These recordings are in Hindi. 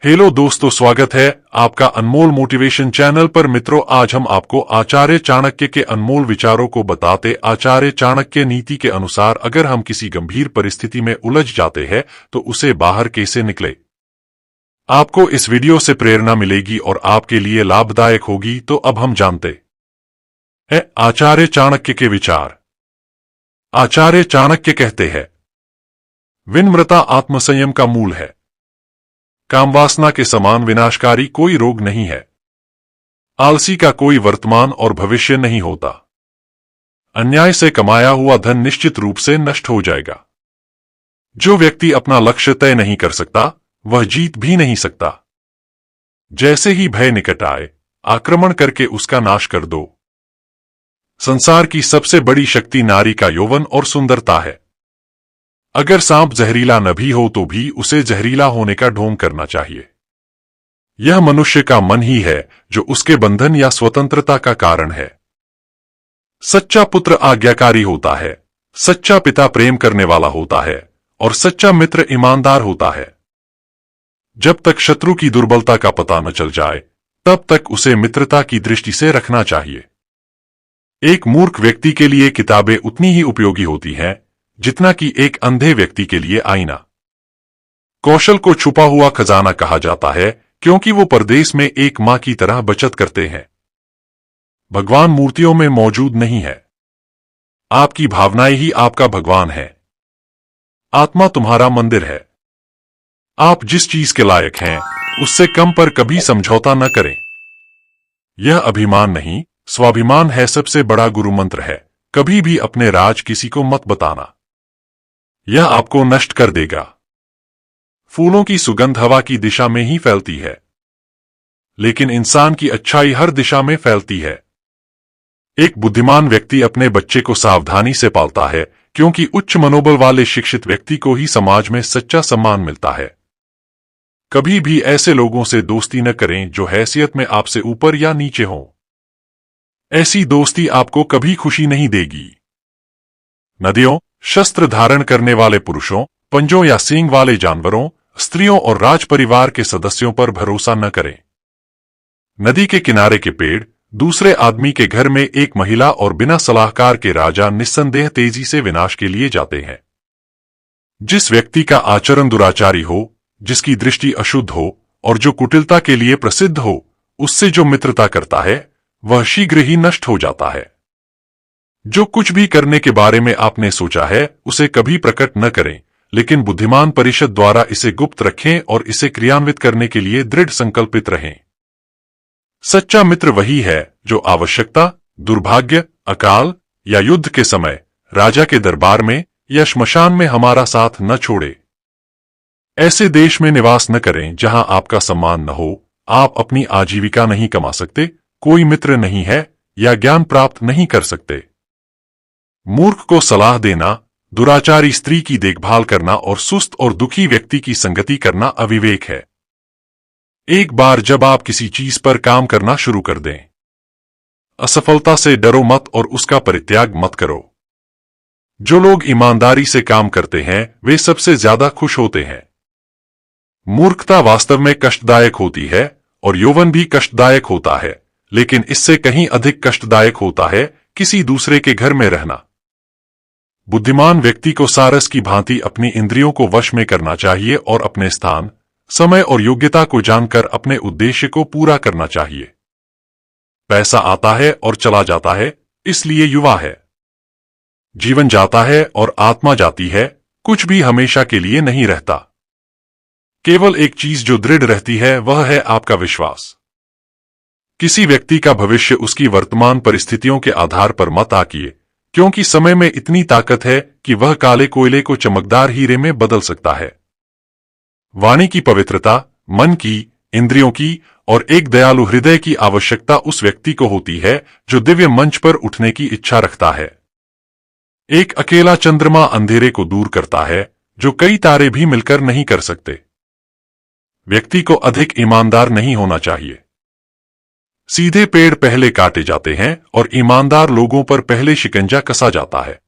हेलो दोस्तों, स्वागत है आपका अनमोल मोटिवेशन चैनल पर। मित्रों, आज हम आपको आचार्य चाणक्य के अनमोल विचारों को बताते। आचार्य चाणक्य नीति के अनुसार अगर हम किसी गंभीर परिस्थिति में उलझ जाते हैं तो उसे बाहर कैसे निकले। आपको इस वीडियो से प्रेरणा मिलेगी और आपके लिए लाभदायक होगी। तो अब हम जानते हैं आचार्य चाणक्य के विचार। आचार्य चाणक्य कहते हैं, विनम्रता आत्मसंयम का मूल है। कामवासना के समान विनाशकारी कोई रोग नहीं है। आलसी का कोई वर्तमान और भविष्य नहीं होता। अन्याय से कमाया हुआ धन निश्चित रूप से नष्ट हो जाएगा। जो व्यक्ति अपना लक्ष्य तय नहीं कर सकता वह जीत भी नहीं सकता। जैसे ही भय निकट आए, आक्रमण करके उसका नाश कर दो। संसार की सबसे बड़ी शक्ति नारी का यौवन और सुंदरता है। अगर सांप जहरीला न भी हो तो भी उसे जहरीला होने का ढोंग करना चाहिए। यह मनुष्य का मन ही है जो उसके बंधन या स्वतंत्रता का कारण है। सच्चा पुत्र आज्ञाकारी होता है, सच्चा पिता प्रेम करने वाला होता है और सच्चा मित्र ईमानदार होता है। जब तक शत्रु की दुर्बलता का पता न चल जाए तब तक उसे मित्रता की दृष्टि से रखना चाहिए। एक मूर्ख व्यक्ति के लिए किताबें उतनी ही उपयोगी होती हैं जितना कि एक अंधे व्यक्ति के लिए आईना। कौशल को छुपा हुआ खजाना कहा जाता है क्योंकि वो परदेश में एक मां की तरह बचत करते हैं। भगवान मूर्तियों में मौजूद नहीं है। आपकी भावनाएं ही आपका भगवान है। आत्मा तुम्हारा मंदिर है। आप जिस चीज के लायक हैं उससे कम पर कभी समझौता न करें। यह अभिमान नहीं, स्वाभिमान है। सबसे बड़ा गुरु मंत्र है, कभी भी अपने राज किसी को मत बताना। यह आपको नष्ट कर देगा। फूलों की सुगंध हवा की दिशा में ही फैलती है, लेकिन इंसान की अच्छाई हर दिशा में फैलती है। एक बुद्धिमान व्यक्ति अपने बच्चे को सावधानी से पालता है क्योंकि उच्च मनोबल वाले शिक्षित व्यक्ति को ही समाज में सच्चा सम्मान मिलता है। कभी भी ऐसे लोगों से दोस्ती न करें जो हैसियत में आपसे ऊपर या नीचे हों। ऐसी दोस्ती आपको कभी खुशी नहीं देगी। नदियों, शस्त्र धारण करने वाले पुरुषों, पंजों या सींग वाले जानवरों, स्त्रियों और राज परिवार के सदस्यों पर भरोसा न करें। नदी के किनारे के पेड़, दूसरे आदमी के घर में एक महिला और बिना सलाहकार के राजा निस्संदेह तेजी से विनाश के लिए जाते हैं। जिस व्यक्ति का आचरण दुराचारी हो, जिसकी दृष्टि अशुद्ध हो और जो कुटिलता के लिए प्रसिद्ध हो, उससे जो मित्रता करता है वह शीघ्र ही नष्ट हो जाता है। जो कुछ भी करने के बारे में आपने सोचा है उसे कभी प्रकट न करें, लेकिन बुद्धिमान परिषद द्वारा इसे गुप्त रखें और इसे क्रियान्वित करने के लिए दृढ़ संकल्पित रहें। सच्चा मित्र वही है जो आवश्यकता, दुर्भाग्य, अकाल या युद्ध के समय राजा के दरबार में या श्मशान में हमारा साथ न छोड़े। ऐसे देश में निवास न करें जहां आपका सम्मान न हो। आप अपनी आजीविका नहीं कमा सकते, कोई मित्र नहीं है या ज्ञान प्राप्त नहीं कर सकते। मूर्ख को सलाह देना, दुराचारी स्त्री की देखभाल करना और सुस्त और दुखी व्यक्ति की संगति करना अविवेक है। एक बार जब आप किसी चीज पर काम करना शुरू कर दें, असफलता से डरो मत और उसका परित्याग मत करो। जो लोग ईमानदारी से काम करते हैं वे सबसे ज्यादा खुश होते हैं। मूर्खता वास्तव में कष्टदायक होती है और यौवन भी कष्टदायक होता है, लेकिन इससे कहीं अधिक कष्टदायक होता है किसी दूसरे के घर में रहना। बुद्धिमान व्यक्ति को सारस की भांति अपनी इंद्रियों को वश में करना चाहिए और अपने स्थान, समय और योग्यता को जानकर अपने उद्देश्य को पूरा करना चाहिए। पैसा आता है और चला जाता है, इसलिए युवा है। जीवन जाता है और आत्मा जाती है, कुछ भी हमेशा के लिए नहीं रहता। केवल एक चीज जो दृढ़ रहती है वह है आपका विश्वास। किसी व्यक्ति का भविष्य उसकी वर्तमान परिस्थितियों के आधार पर मत आंकिए, क्योंकि समय में इतनी ताकत है कि वह काले कोयले को चमकदार हीरे में बदल सकता है। वाणी की पवित्रता, मन की, इंद्रियों की और एक दयालु हृदय की आवश्यकता उस व्यक्ति को होती है जो दिव्य मंच पर उठने की इच्छा रखता है। एक अकेला चंद्रमा अंधेरे को दूर करता है जो कई तारे भी मिलकर नहीं कर सकते। व्यक्ति को अधिक ईमानदार नहीं होना चाहिए। सीधे पेड़ पहले काटे जाते हैं और ईमानदार लोगों पर पहले शिकंजा कसा जाता है।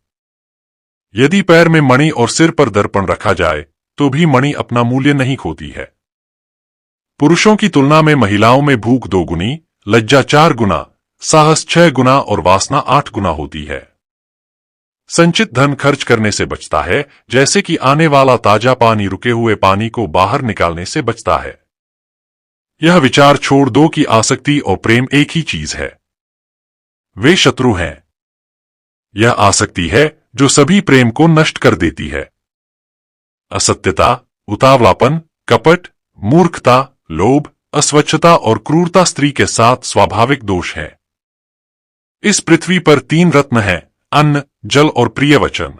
यदि पैर में मणि और सिर पर दर्पण रखा जाए तो भी मणि अपना मूल्य नहीं खोती है। पुरुषों की तुलना में महिलाओं में भूख 2 गुनी, लज्जा 4 गुना, साहस 6 गुना और वासना 8 गुना होती है। संचित धन खर्च करने से बचता है, जैसे कि आने वाला ताजा पानी रुके हुए पानी को बाहर निकालने से बचता है। यह विचार छोड़ दो कि आसक्ति और प्रेम एक ही चीज है। वे शत्रु हैं। यह आसक्ति है जो सभी प्रेम को नष्ट कर देती है। असत्यता, उतावलापन, कपट, मूर्खता, लोभ, अस्वच्छता और क्रूरता स्त्री के 7 स्वाभाविक दोष हैं। इस पृथ्वी पर 3 रत्न हैं: अन्न, जल और प्रिय वचन।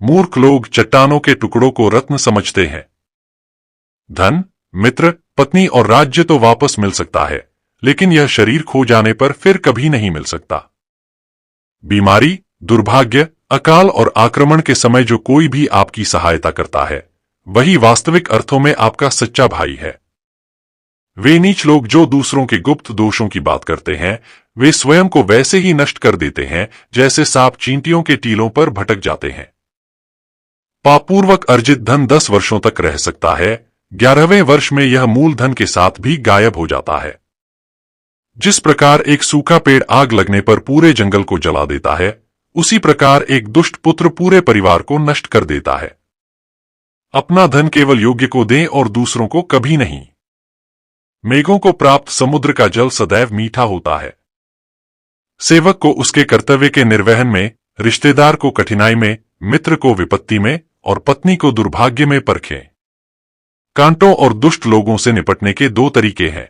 मूर्ख लोग चट्टानों के टुकड़ों को रत्न समझते हैं। धन, मित्र, पत्नी और राज्य तो वापस मिल सकता है, लेकिन यह शरीर खो जाने पर फिर कभी नहीं मिल सकता। बीमारी, दुर्भाग्य, अकाल और आक्रमण के समय जो कोई भी आपकी सहायता करता है, वही वास्तविक अर्थों में आपका सच्चा भाई है। वे नीच लोग जो दूसरों के गुप्त दोषों की बात करते हैं, वे स्वयं को वैसे ही नष्ट कर देते हैं जैसे सांप चींटियों के टीलों पर भटक जाते हैं। पापपूर्वक अर्जित धन 10 वर्षों तक रह सकता है, 11वें वर्ष में यह मूल धन के साथ भी गायब हो जाता है। जिस प्रकार एक सूखा पेड़ आग लगने पर पूरे जंगल को जला देता है, उसी प्रकार एक दुष्ट पुत्र पूरे परिवार को नष्ट कर देता है। अपना धन केवल योग्य को दें और दूसरों को कभी नहीं। मेघों को प्राप्त समुद्र का जल सदैव मीठा होता है। सेवक को उसके कर्तव्य के निर्वहन में, रिश्तेदार को कठिनाई में, मित्र को विपत्ति में और पत्नी को दुर्भाग्य में परखें। कांटों और दुष्ट लोगों से निपटने के 2 तरीके हैं।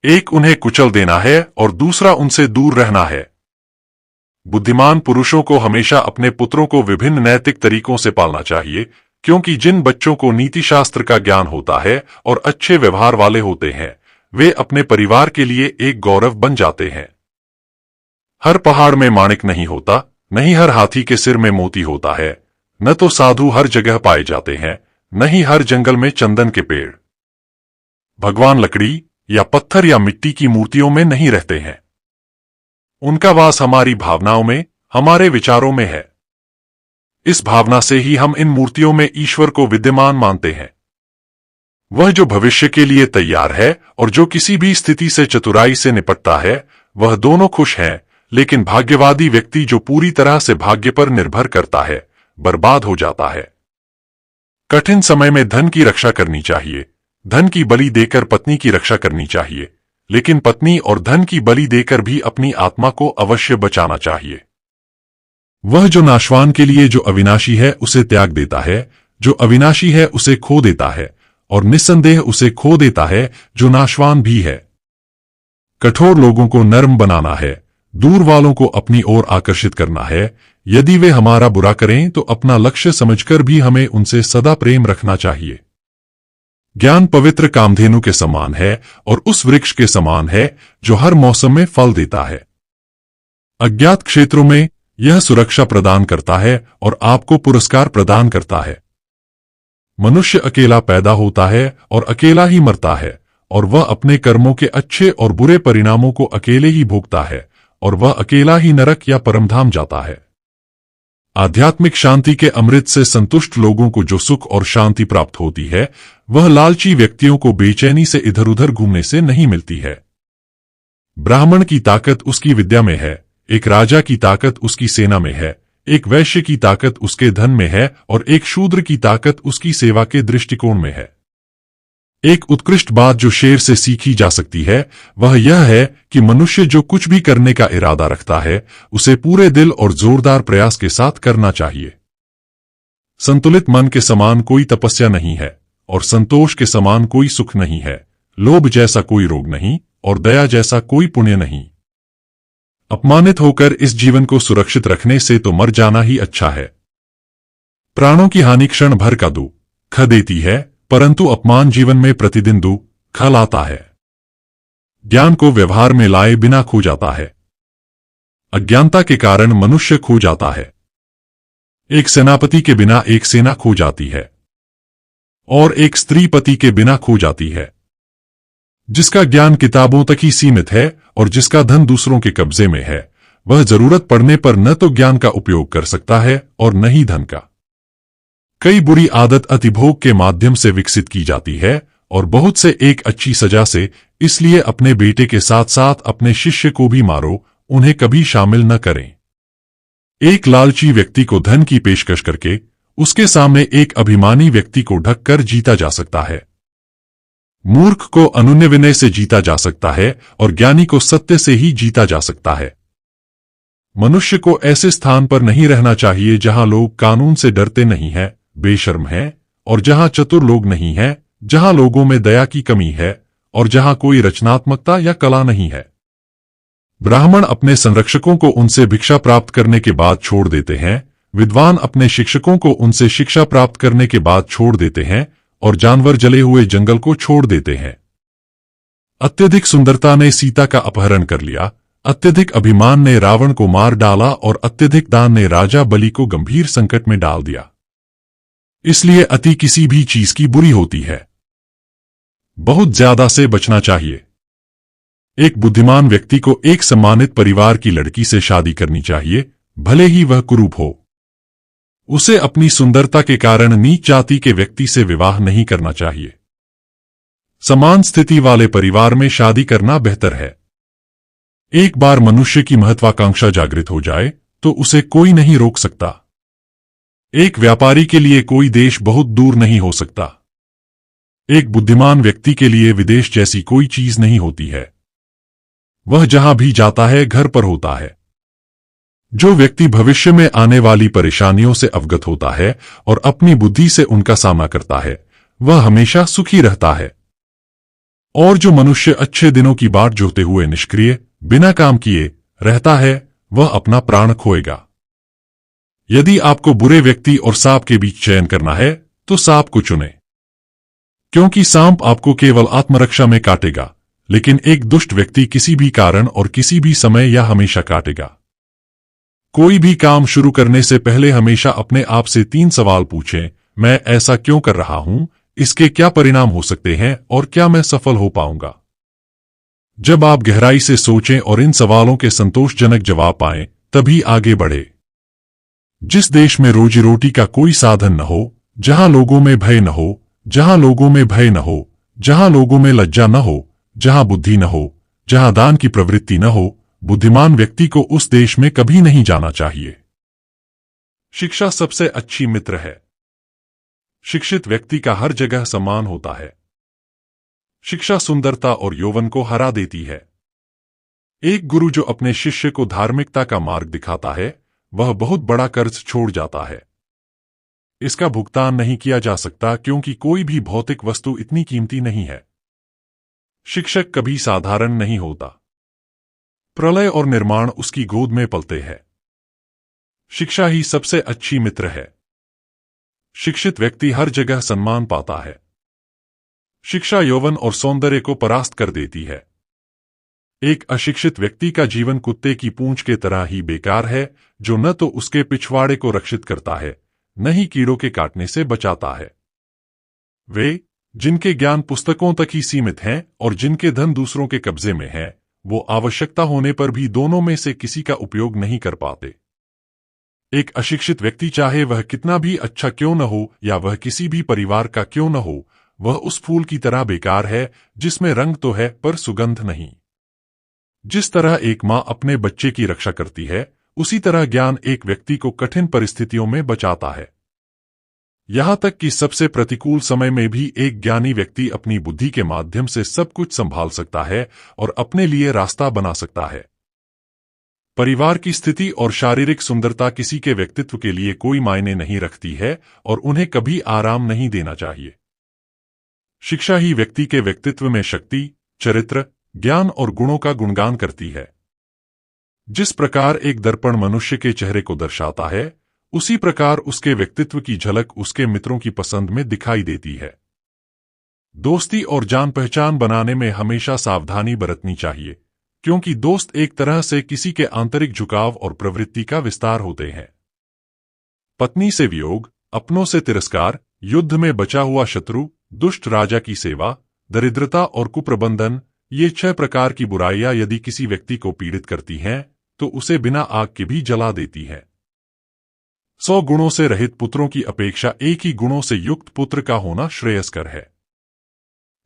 एक उन्हें कुचल देना है और दूसरा उनसे दूर रहना है। बुद्धिमान पुरुषों को हमेशा अपने पुत्रों को विभिन्न नैतिक तरीकों से पालना चाहिए, क्योंकि जिन बच्चों को नीति शास्त्र का ज्ञान होता है और अच्छे व्यवहार वाले होते हैं, वे अपने परिवार के लिए एक गौरव बन जाते हैं। हर पहाड़ में माणिक नहीं होता, नहीं हर हाथी के सिर में मोती होता है, न तो साधु हर जगह पाए जाते हैं, न ही हर जंगल में चंदन के पेड़। भगवान लकड़ी या पत्थर या मिट्टी की मूर्तियों में नहीं रहते हैं। उनका वास हमारी भावनाओं में, हमारे विचारों में है। इस भावना से ही हम इन मूर्तियों में ईश्वर को विद्यमान मानते हैं। वह जो भविष्य के लिए तैयार है और जो किसी भी स्थिति से चतुराई से निपटता है, वह दोनों खुश हैं, लेकिन भाग्यवादी व्यक्ति जो पूरी तरह से भाग्य पर निर्भर करता है, बर्बाद हो जाता है। कठिन समय में धन की रक्षा करनी चाहिए, धन की बलि देकर पत्नी की रक्षा करनी चाहिए, लेकिन पत्नी और धन की बलि देकर भी अपनी आत्मा को अवश्य बचाना चाहिए। वह जो नाशवान के लिए जो अविनाशी है उसे त्याग देता है, जो अविनाशी है उसे खो देता है, और निस्संदेह उसे खो देता है जो नाशवान भी है। कठोर लोगों को नर्म बनाना है, दूर वालों को अपनी ओर आकर्षित करना है। यदि वे हमारा बुरा करें तो अपना लक्ष्य समझकर भी हमें उनसे सदा प्रेम रखना चाहिए। ज्ञान पवित्र कामधेनु के समान है और उस वृक्ष के समान है जो हर मौसम में फल देता है। अज्ञात क्षेत्रों में यह सुरक्षा प्रदान करता है और आपको पुरस्कार प्रदान करता है। मनुष्य अकेला पैदा होता है और अकेला ही मरता है, और वह अपने कर्मों के अच्छे और बुरे परिणामों को अकेले ही भोगता है, और वह अकेला ही नरक या परमधाम जाता है। आध्यात्मिक शांति के अमृत से संतुष्ट लोगों को जो सुख और शांति प्राप्त होती है, वह लालची व्यक्तियों को बेचैनी से इधर उधर घूमने से नहीं मिलती है। ब्राह्मण की ताकत उसकी विद्या में है, एक राजा की ताकत उसकी सेना में है, एक वैश्य की ताकत उसके धन में है और एक शूद्र की ताकत उसकी सेवा के दृष्टिकोण में है। एक उत्कृष्ट बात जो शेर से सीखी जा सकती है वह यह है कि मनुष्य जो कुछ भी करने का इरादा रखता है उसे पूरे दिल और जोरदार प्रयास के साथ करना चाहिए। संतुलित मन के समान कोई तपस्या नहीं है और संतोष के समान कोई सुख नहीं है। लोभ जैसा कोई रोग नहीं और दया जैसा कोई पुण्य नहीं। अपमानित होकर इस जीवन को सुरक्षित रखने से तो मर जाना ही अच्छा है। प्राणों की हानि क्षण भर का दुख देती है, परंतु अपमान जीवन में प्रतिदिन दुख लाता है। ज्ञान को व्यवहार में लाए बिना खो जाता है। अज्ञानता के कारण मनुष्य खो जाता है। एक सेनापति के बिना एक सेना खो जाती है और एक स्त्री पति के बिना खो जाती है। जिसका ज्ञान किताबों तक ही सीमित है और जिसका धन दूसरों के कब्जे में है, वह जरूरत पड़ने पर न तो ज्ञान का उपयोग कर सकता है और न ही धन का। कई बुरी आदत अतिभोग के माध्यम से विकसित की जाती है और बहुत से एक अच्छी सजा से, इसलिए अपने बेटे के साथ साथ अपने शिष्य को भी मारो, उन्हें कभी शामिल न करें। एक लालची व्यक्ति को धन की पेशकश करके उसके सामने एक अभिमानी व्यक्ति को ढककर जीता जा सकता है। मूर्ख को अनुन्य विनय से जीता जा सकता है और ज्ञानी को सत्य से ही जीता जा सकता है। मनुष्य को ऐसे स्थान पर नहीं रहना चाहिए जहां लोग कानून से डरते नहीं हैं, बेशर्म हैं, और जहां चतुर लोग नहीं हैं, जहां लोगों में दया की कमी है, और जहां कोई रचनात्मकता या कला नहीं है। ब्राह्मण अपने संरक्षकों को उनसे भिक्षा प्राप्त करने के बाद छोड़ देते हैं, विद्वान अपने शिक्षकों को उनसे शिक्षा प्राप्त करने के बाद छोड़ देते हैं, और जानवर जले हुए जंगल को छोड़ देते हैं। अत्यधिक सुंदरता ने सीता का अपहरण कर लिया, अत्यधिक अभिमान ने रावण को मार डाला और अत्यधिक दान ने राजा बलि को गंभीर संकट में डाल दिया। इसलिए अति किसी भी चीज की बुरी होती है। बहुत ज्यादा से बचना चाहिए। एक बुद्धिमान व्यक्ति को एक सम्मानित परिवार की लड़की से शादी करनी चाहिए, भले ही वह कुरूप हो। उसे अपनी सुंदरता के कारण नीच जाति के व्यक्ति से विवाह नहीं करना चाहिए। समान स्थिति वाले परिवार में शादी करना बेहतर है। एक बार मनुष्य की महत्वाकांक्षा जागृत हो जाए तो उसे कोई नहीं रोक सकता। एक व्यापारी के लिए कोई देश बहुत दूर नहीं हो सकता। एक बुद्धिमान व्यक्ति के लिए विदेश जैसी कोई चीज नहीं होती है। वह जहां भी जाता है घर पर होता है। जो व्यक्ति भविष्य में आने वाली परेशानियों से अवगत होता है और अपनी बुद्धि से उनका सामना करता है, वह हमेशा सुखी रहता है। और जो मनुष्य अच्छे दिनों की बाट जोते हुए निष्क्रिय, बिना काम किए रहता है, वह अपना प्राण खोएगा। यदि आपको बुरे व्यक्ति और सांप के बीच चयन करना है, तो सांप को चुनें, क्योंकि सांप आपको केवल आत्मरक्षा में काटेगा, लेकिन एक दुष्ट व्यक्ति किसी भी कारण और किसी भी समय या हमेशा काटेगा। कोई भी काम शुरू करने से पहले हमेशा अपने आप से 3 सवाल पूछें। मैं ऐसा क्यों कर रहा हूं? इसके क्या परिणाम हो सकते हैं और क्या मैं सफल हो पाऊंगा? जब आप गहराई से सोचें और इन सवालों के संतोषजनक जवाब पाएं, तभी आगे बढ़े। जिस देश में रोजी रोटी का कोई साधन न हो, जहां लोगों में भय न हो, जहां लोगों में भय न हो, जहां लोगों में लज्जा न हो, जहां बुद्धि न हो, जहां दान की प्रवृत्ति न हो, बुद्धिमान व्यक्ति को उस देश में कभी नहीं जाना चाहिए। शिक्षा सबसे अच्छी मित्र है। शिक्षित व्यक्ति का हर जगह सम्मान होता है। शिक्षा सुंदरता और यौवन को हरा देती है। एक गुरु जो अपने शिष्य को धार्मिकता का मार्ग दिखाता है, वह बहुत बड़ा कर्ज छोड़ जाता है। इसका भुगतान नहीं किया जा सकता, क्योंकि कोई भी भौतिक वस्तु इतनी कीमती नहीं है। शिक्षक कभी साधारण नहीं होता। प्रलय और निर्माण उसकी गोद में पलते हैं। शिक्षा ही सबसे अच्छी मित्र है। शिक्षित व्यक्ति हर जगह सम्मान पाता है। शिक्षा यौवन और सौंदर्य को परास्त कर देती है। एक अशिक्षित व्यक्ति का जीवन कुत्ते की पूंछ के तरह ही बेकार है, जो न तो उसके पिछवाड़े को रक्षित करता है, न ही कीड़ों के काटने से बचाता है। वे जिनके ज्ञान पुस्तकों तक ही सीमित हैं और जिनके धन दूसरों के कब्जे में है, वो आवश्यकता होने पर भी दोनों में से किसी का उपयोग नहीं कर पाते। एक अशिक्षित व्यक्ति, चाहे वह कितना भी अच्छा क्यों न हो या वह किसी भी परिवार का क्यों न हो, वह उस फूल की तरह बेकार है जिसमें रंग तो है पर सुगंध नहीं। जिस तरह एक मां अपने बच्चे की रक्षा करती है, उसी तरह ज्ञान एक व्यक्ति को कठिन परिस्थितियों में बचाता है। यहां तक कि सबसे प्रतिकूल समय में भी एक ज्ञानी व्यक्ति अपनी बुद्धि के माध्यम से सब कुछ संभाल सकता है और अपने लिए रास्ता बना सकता है। परिवार की स्थिति और शारीरिक सुंदरता किसी के व्यक्तित्व के लिए कोई मायने नहीं रखती है और उन्हें कभी आराम नहीं देना चाहिए। शिक्षा ही व्यक्ति के व्यक्तित्व में शक्ति, चरित्र, ज्ञान और गुणों का गुणगान करती है। जिस प्रकार एक दर्पण मनुष्य के चेहरे को दर्शाता है, उसी प्रकार उसके व्यक्तित्व की झलक उसके मित्रों की पसंद में दिखाई देती है। दोस्ती और जान पहचान बनाने में हमेशा सावधानी बरतनी चाहिए, क्योंकि दोस्त एक तरह से किसी के आंतरिक झुकाव और प्रवृत्ति का विस्तार होते हैं। पत्नी से वियोग, अपनों से तिरस्कार, युद्ध में बचा हुआ शत्रु, दुष्ट राजा की सेवा, दरिद्रता और कुप्रबंधन, ये 6 प्रकार की बुराइयां यदि किसी व्यक्ति को पीड़ित करती हैं, तो उसे बिना आग के भी जला देती है। 100 गुणों से रहित पुत्रों की अपेक्षा एक ही गुणों से युक्त पुत्र का होना श्रेयस्कर है।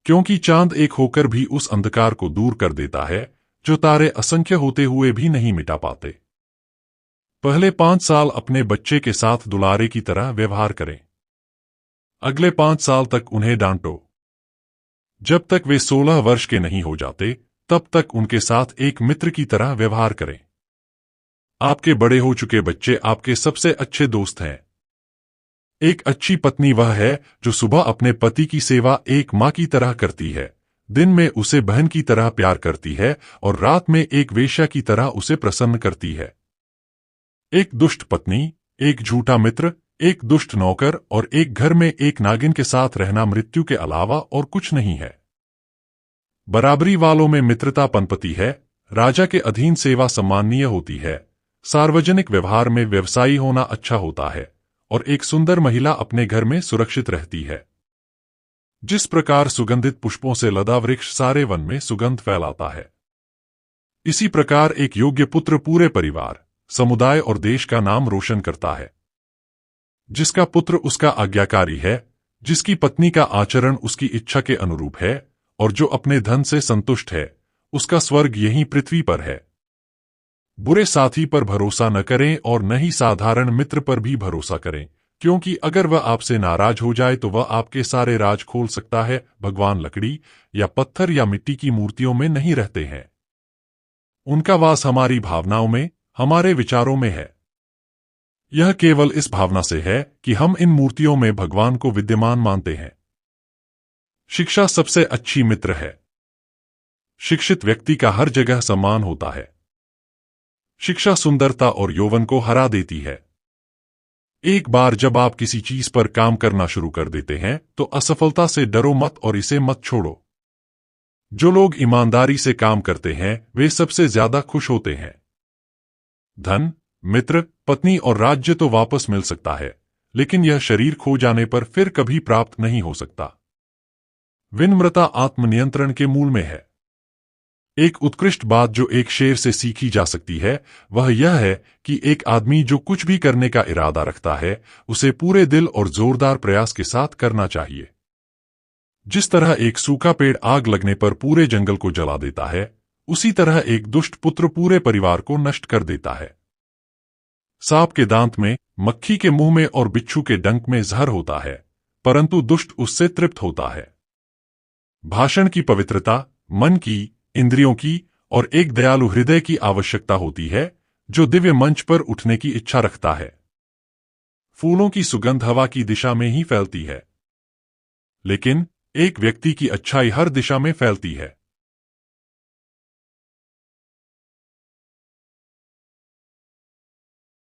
क्योंकि चांद एक होकर भी उस अंधकार को दूर कर देता है जो तारे असंख्य होते हुए भी नहीं मिटा पाते। पहले 5 साल अपने बच्चे के साथ दुलारे की तरह व्यवहार करें। अगले 5 साल तक उन्हें डांटो। जब तक वे 16 वर्ष के नहीं हो जाते तब तक उनके साथ एक मित्र की तरह व्यवहार करें। आपके बड़े हो चुके बच्चे आपके सबसे अच्छे दोस्त हैं। एक अच्छी पत्नी वह है जो सुबह अपने पति की सेवा एक माँ की तरह करती है, दिन में उसे बहन की तरह प्यार करती है और रात में एक वेश्या की तरह उसे प्रसन्न करती है। एक दुष्ट पत्नी, एक झूठा मित्र, एक दुष्ट नौकर और एक घर में एक नागिन के साथ रहना मृत्यु के अलावा और कुछ नहीं है। बराबरी वालों में मित्रता पनपती है, राजा के अधीन सेवा सम्माननीय होती है, सार्वजनिक व्यवहार में व्यवसायी होना अच्छा होता है और एक सुंदर महिला अपने घर में सुरक्षित रहती है। जिस प्रकार सुगंधित पुष्पों से लदा वृक्ष सारे वन में सुगंध फैलाता है, इसी प्रकार एक योग्य पुत्र पूरे परिवार, समुदाय और देश का नाम रोशन करता है। जिसका पुत्र उसका आज्ञाकारी है, जिसकी पत्नी का आचरण उसकी इच्छा के अनुरूप है और जो अपने धन से संतुष्ट है, उसका स्वर्ग यहीं पृथ्वी पर है। बुरे साथी पर भरोसा न करें और न ही साधारण मित्र पर भी भरोसा करें, क्योंकि अगर वह आपसे नाराज हो जाए तो वह आपके सारे राज खोल सकता है। भगवान लकड़ी या पत्थर या मिट्टी की मूर्तियों में नहीं रहते हैं। उनका वास हमारी भावनाओं में, हमारे विचारों में है। यह केवल इस भावना से है कि हम इन मूर्तियों में भगवान को विद्यमान मानते हैं। शिक्षा सबसे अच्छी मित्र है। शिक्षित व्यक्ति का हर जगह सम्मान होता है। शिक्षा सुंदरता और यौवन को हरा देती है। एक बार जब आप किसी चीज पर काम करना शुरू कर देते हैं तो असफलता से डरो मत और इसे मत छोड़ो। जो लोग ईमानदारी से काम करते हैं वे सबसे ज्यादा खुश होते हैं। धन, मित्र, पत्नी और राज्य तो वापस मिल सकता है, लेकिन यह शरीर खो जाने पर फिर कभी प्राप्त नहीं हो सकता। विनम्रता आत्मनियंत्रण के मूल में है। एक उत्कृष्ट बात जो एक शेर से सीखी जा सकती है वह यह है कि एक आदमी जो कुछ भी करने का इरादा रखता है उसे पूरे दिल और जोरदार प्रयास के साथ करना चाहिए। जिस तरह एक सूखा पेड़ आग लगने पर पूरे जंगल को जला देता है, उसी तरह एक दुष्ट पुत्र पूरे परिवार को नष्ट कर देता है। सांप के दांत में, मक्खी के मुंह में और बिच्छू के डंक में जहर होता है, परंतु दुष्ट उससे तृप्त होता है। भाषण की पवित्रता, मन की, इंद्रियों की और एक दयालु हृदय की आवश्यकता होती है जो दिव्य मंच पर उठने की इच्छा रखता है। फूलों की सुगंध हवा की दिशा में ही फैलती है, लेकिन एक व्यक्ति की अच्छाई हर दिशा में फैलती है।